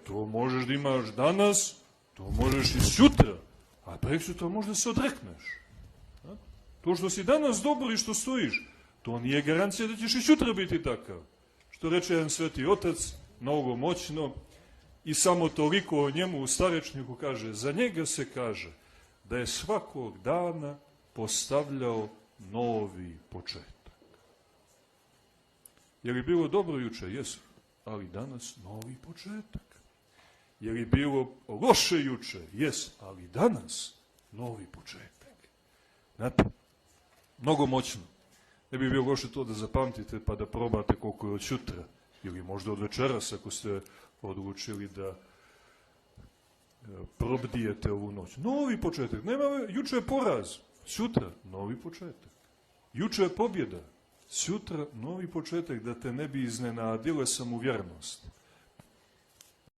to možeš da imaš danas, to možeš i sutra, a preksutra možda se odrekneš. To što si danas dobar i što stojiš, to nije garancija da ćeš i sutra biti takav. Što reče jedan sveti otac, mnogo moćno, i samo toliko o njemu u starečniku kaže, za njega se kaže da je svakog dana postavljao novi početak. Je li bilo dobro juče? Jesu, ali danas novi početak. Je li bilo loše juče? Jesu, ali danas novi početak. Znate, mnogo moćno. Ne bi bilo loše to da zapamtite pa da probate koliko je od sutra ili možda od večeras ako ste odlučili da probdijete ovu noć. Novi početak. Nema, juče je poraz, sutra novi početak. Juče je pobjeda, sutra novi početak, da te ne bi iznenadile samuvjernost.